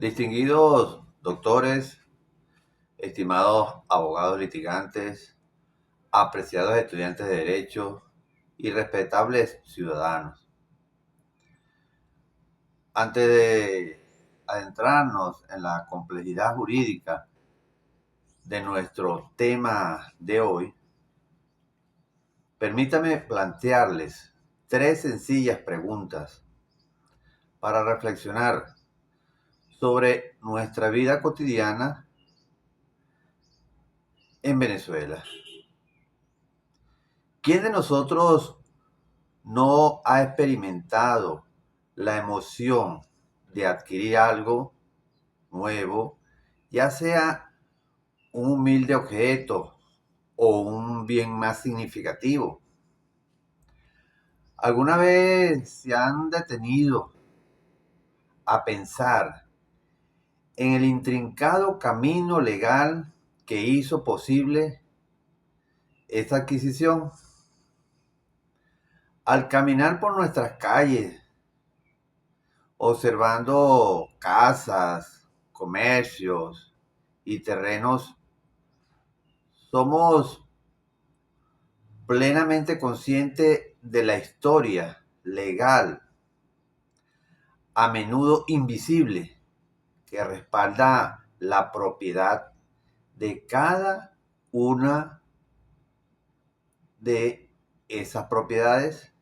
Distinguidos doctores, estimados abogados litigantes, apreciados estudiantes de Derecho y respetables ciudadanos. Antes de adentrarnos en la complejidad jurídica de nuestro tema de hoy, permítame plantearles tres sencillas preguntas para reflexionar sobre nuestra vida cotidiana en Venezuela. ¿Quién de nosotros no ha experimentado la emoción de adquirir algo nuevo, ya sea un humilde objeto o un bien más significativo? ¿Alguna vez se han detenido a pensar en el intrincado camino legal que hizo posible esta adquisición? Al caminar por nuestras calles, observando casas, comercios y terrenos, somos plenamente conscientes de la historia legal, a menudo invisible, que respalda la propiedad de cada una de esas propiedades.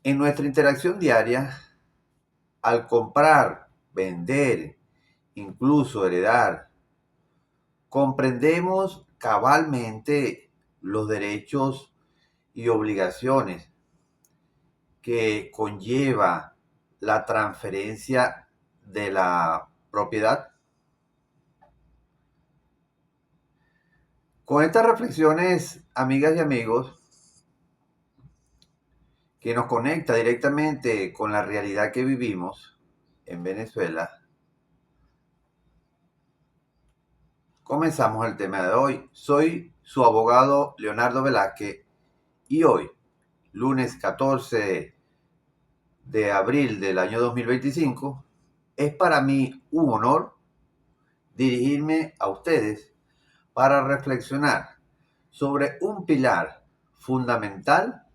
En nuestra interacción diaria, al comprar, vender, incluso heredar, comprendemos cabalmente los derechos y obligaciones que conlleva la transferencia de la propiedad. Con estas reflexiones, amigas y amigos, que nos conecta directamente con la realidad que vivimos en Venezuela, comenzamos el tema de hoy. Soy su abogado Leonardo Velázquez y hoy, lunes 14 de abril del año 2025, es para mí un honor dirigirme a ustedes para reflexionar sobre un pilar fundamental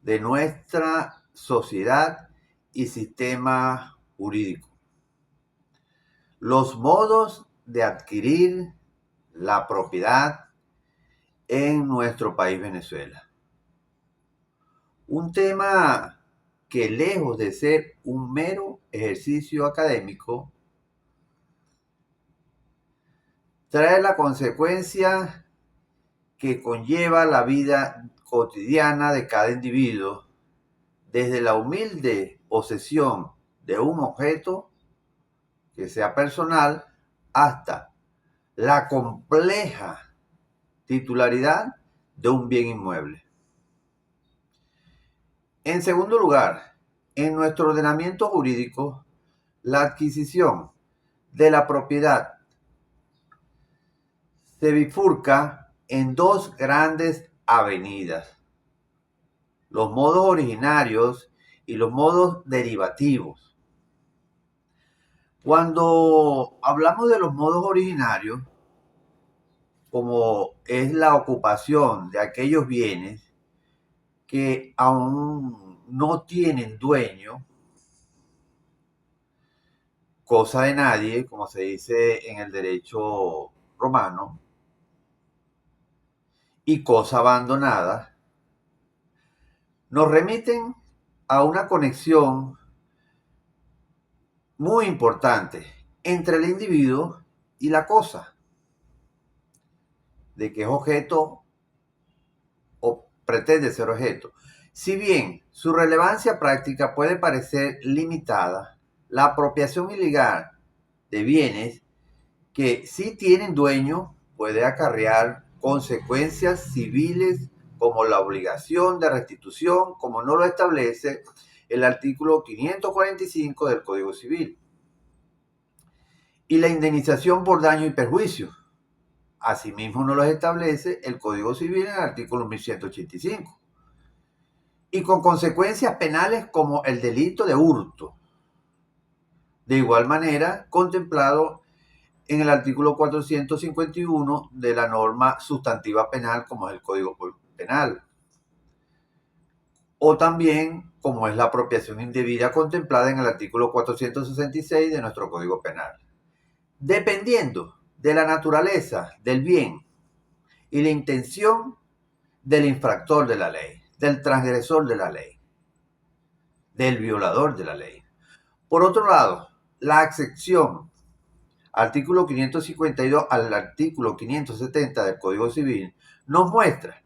de nuestra sociedad y sistema jurídico: los modos de adquirir la propiedad en nuestro país Venezuela. Un tema que, lejos de ser un mero ejercicio académico, trae la consecuencia que conlleva la vida cotidiana de cada individuo, desde la humilde posesión de un objeto que sea personal hasta la compleja titularidad de un bien inmueble. En segundo lugar, en nuestro ordenamiento jurídico, la adquisición de la propiedad se bifurca en dos grandes avenidas: los modos originarios y los modos derivativos. Cuando hablamos de los modos originarios, como es la ocupación de aquellos bienes que aún no tienen dueño, cosa de nadie, como se dice en el derecho romano, y cosa abandonada, nos remiten a una conexión muy importante entre el individuo y la cosa, de que es objeto o pretende ser objeto. Si bien su relevancia práctica puede parecer limitada, la apropiación ilegal de bienes que sí tienen dueño puede acarrear consecuencias civiles, como la obligación de restitución, como no lo establece el artículo 545 del Código Civil, y la indemnización por daño y perjuicio. Asimismo no lo establece el Código Civil en el artículo 1185. Y con consecuencias penales como el delito de hurto. De igual manera, contemplado en el artículo 451 de la norma sustantiva penal, como es el Código Penal, o también como es la apropiación indebida contemplada en el artículo 466 de nuestro Código Penal. Dependiendo de la naturaleza del bien y la intención del infractor de la ley, del transgresor de la ley, del violador de la ley. Por otro lado, la excepción artículo 552 al artículo 570 del Código Civil nos muestra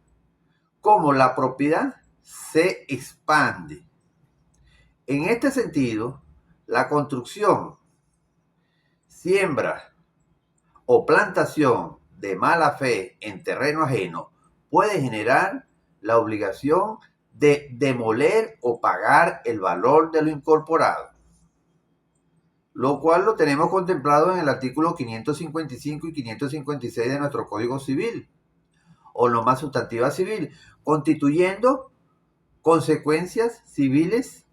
cómo la propiedad se expande. En este sentido, la construcción, siembra o plantación de mala fe en terreno ajeno puede generar la obligación de demoler o pagar el valor de lo incorporado, lo cual lo tenemos contemplado en el artículo 555 y 556 de nuestro Código Civil, o norma sustantiva civil, constituyendo consecuencias civiles,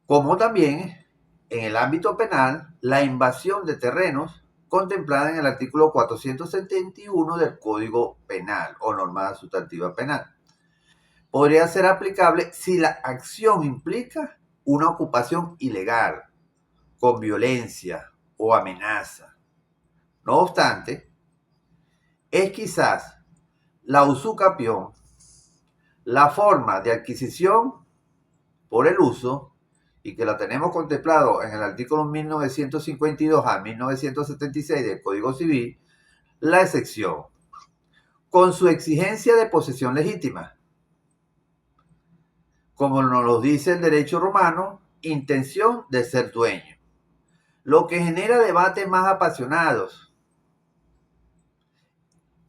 como también en el ámbito penal la invasión de terrenos contemplada en el artículo 471 del Código Penal o norma sustantiva penal. Podría ser aplicable si la acción implica una ocupación ilegal, con violencia o amenaza. No obstante, es quizás la usucapión la forma de adquisición por el uso, y que la tenemos contemplado en el artículo 1952 a 1976 del Código Civil, la excepción, con su exigencia de posesión legítima, como nos lo dice el derecho romano, intención de ser dueño, lo que genera debates más apasionados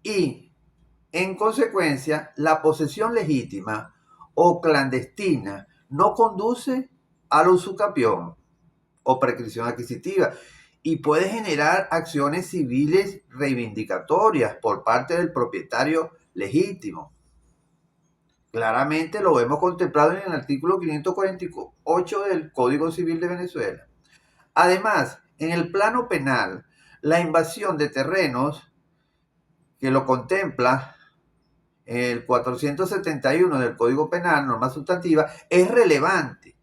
y, en consecuencia, la posesión legítima o clandestina no conduce a la usucapión o prescripción adquisitiva y puede generar acciones civiles reivindicatorias por parte del propietario legítimo. Claramente lo hemos contemplado en el artículo 548 del Código Civil de Venezuela. Además, en el plano penal, la invasión de terrenos, que lo contempla el 471 del Código Penal, norma sustantiva, es relevante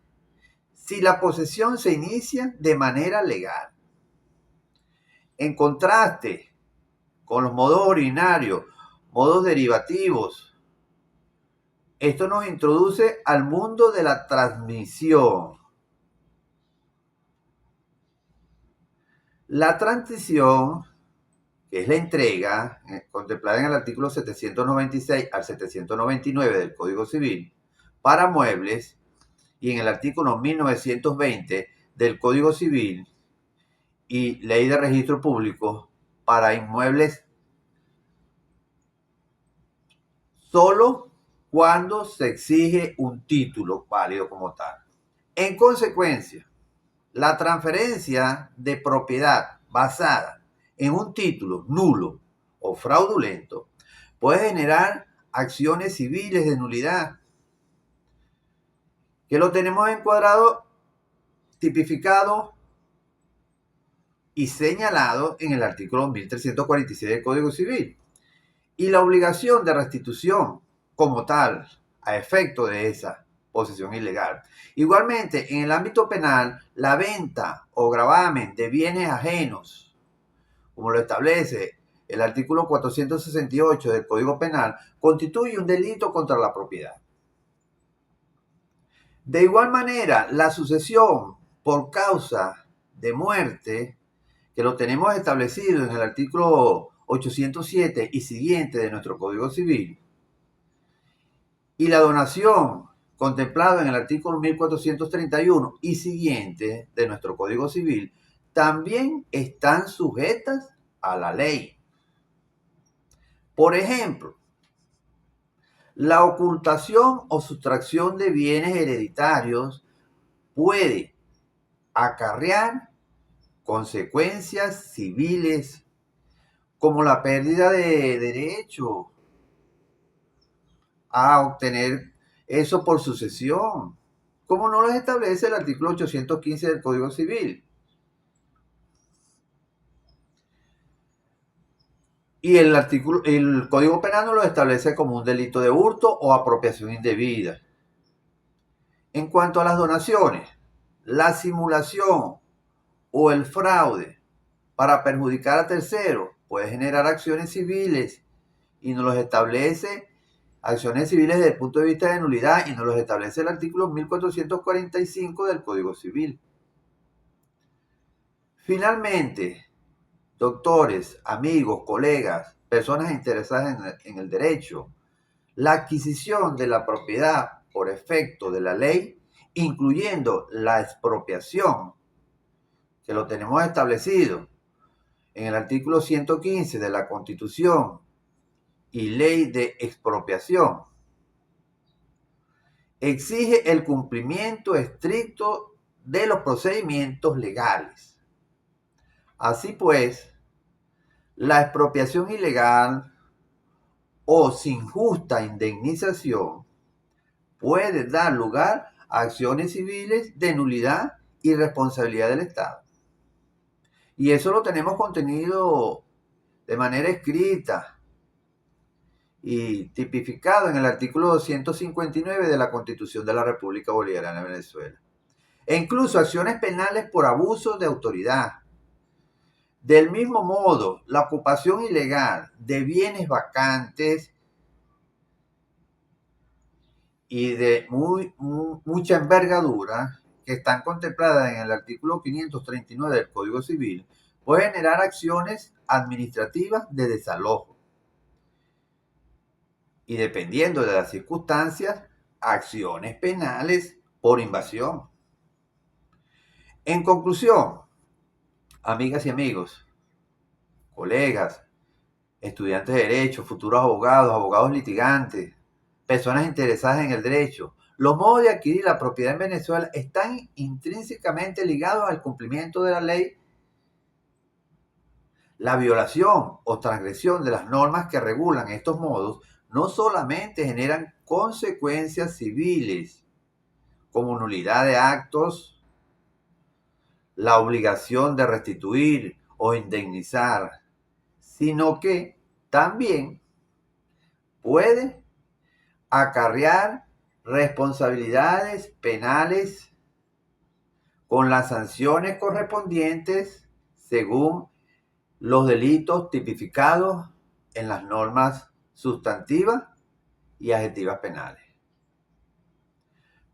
si la posesión se inicia de manera legal. En contraste con los modos ordinarios, modos derivativos, esto nos introduce al mundo de la transmisión. La transición, que es la entrega, contemplada en el artículo 796 al 799 del Código Civil, para muebles, y en el artículo 1920 del Código Civil y Ley de Registro Público para inmuebles, solo cuando se exige un título válido como tal. En consecuencia, la transferencia de propiedad basada en un título nulo o fraudulento puede generar acciones civiles de nulidad, que lo tenemos encuadrado, tipificado y señalado en el artículo 1346 del Código Civil. Y la obligación de restitución como tal, a efecto de esa posesión ilegal. Igualmente, en el ámbito penal, la venta o gravamen de bienes ajenos, como lo establece el artículo 468 del Código Penal, constituye un delito contra la propiedad. De igual manera, la sucesión por causa de muerte, que lo tenemos establecido en el artículo 807 y siguiente de nuestro Código Civil, y la donación contemplado en el artículo 1431 y siguiente de nuestro Código Civil, también están sujetas a la ley. Por ejemplo, la ocultación o sustracción de bienes hereditarios puede acarrear consecuencias civiles como la pérdida de derecho a obtener eso por sucesión, como no los establece el artículo 815 del Código Civil. Y el Código Penal no lo establece como un delito de hurto o apropiación indebida. En cuanto a las donaciones, la simulación o el fraude para perjudicar a terceros puede generar acciones civiles y nos los establece acciones civiles desde el punto de vista de nulidad y nos los establece el artículo 1445 del Código Civil. Finalmente, doctores, amigos, colegas, personas interesadas en el derecho, la adquisición de la propiedad por efecto de la ley, incluyendo la expropiación, que lo tenemos establecido en el artículo 115 de la Constitución y ley de expropiación, exige el cumplimiento estricto de los procedimientos legales. Así pues, la expropiación ilegal o sin justa indemnización puede dar lugar a acciones civiles de nulidad y responsabilidad del Estado. Y eso lo tenemos contenido de manera escrita y tipificado en el artículo 259 de la Constitución de la República Bolivariana de Venezuela. E incluso acciones penales por abuso de autoridad. Del mismo modo, la ocupación ilegal de bienes vacantes y de mucha envergadura que están contempladas en el artículo 539 del Código Civil puede generar acciones administrativas de desalojo. Y dependiendo de las circunstancias, acciones penales por invasión. En conclusión, amigas y amigos, colegas, estudiantes de derecho, futuros abogados, abogados litigantes, personas interesadas en el derecho, los modos de adquirir la propiedad en Venezuela están intrínsecamente ligados al cumplimiento de la ley. La violación o transgresión de las normas que regulan estos modos no solamente generan consecuencias civiles, como nulidad de actos, la obligación de restituir o indemnizar, sino que también puede acarrear responsabilidades penales con las sanciones correspondientes según los delitos tipificados en las normas sustantivas y adjetivas penales.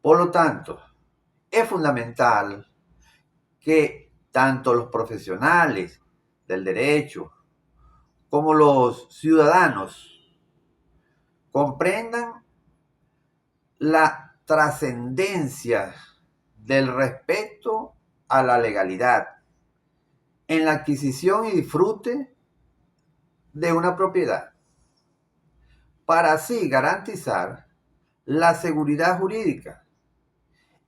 Por lo tanto, es fundamental que tanto los profesionales del derecho como los ciudadanos comprendan la trascendencia del respeto a la legalidad en la adquisición y disfrute de una propiedad, para así garantizar la seguridad jurídica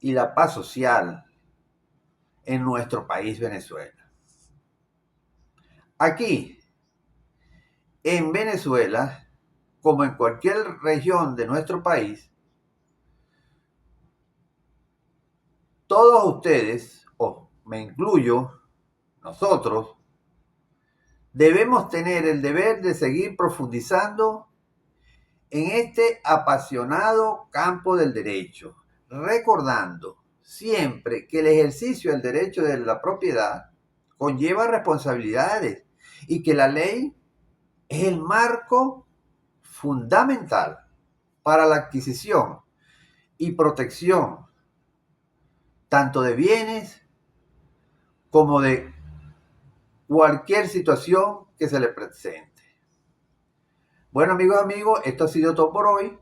y la paz social en nuestro país, Venezuela. Aquí, en Venezuela, como en cualquier región de nuestro país, todos ustedes, o me incluyo, nosotros, debemos tener el deber de seguir profundizando en este apasionado campo del derecho, recordando siempre que el ejercicio del derecho de la propiedad conlleva responsabilidades y que la ley es el marco fundamental para la adquisición y protección tanto de bienes como de cualquier situación que se le presente. Bueno, amigos, esto ha sido todo por hoy.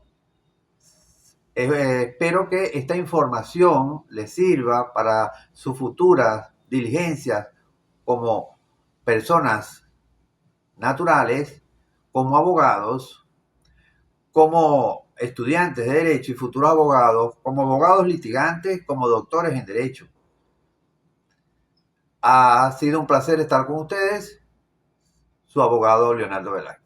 Espero que esta información les sirva para sus futuras diligencias como personas naturales, como abogados, como estudiantes de derecho y futuros abogados, como abogados litigantes, como doctores en derecho. Ha sido un placer estar con ustedes, su abogado Leonardo Velázquez.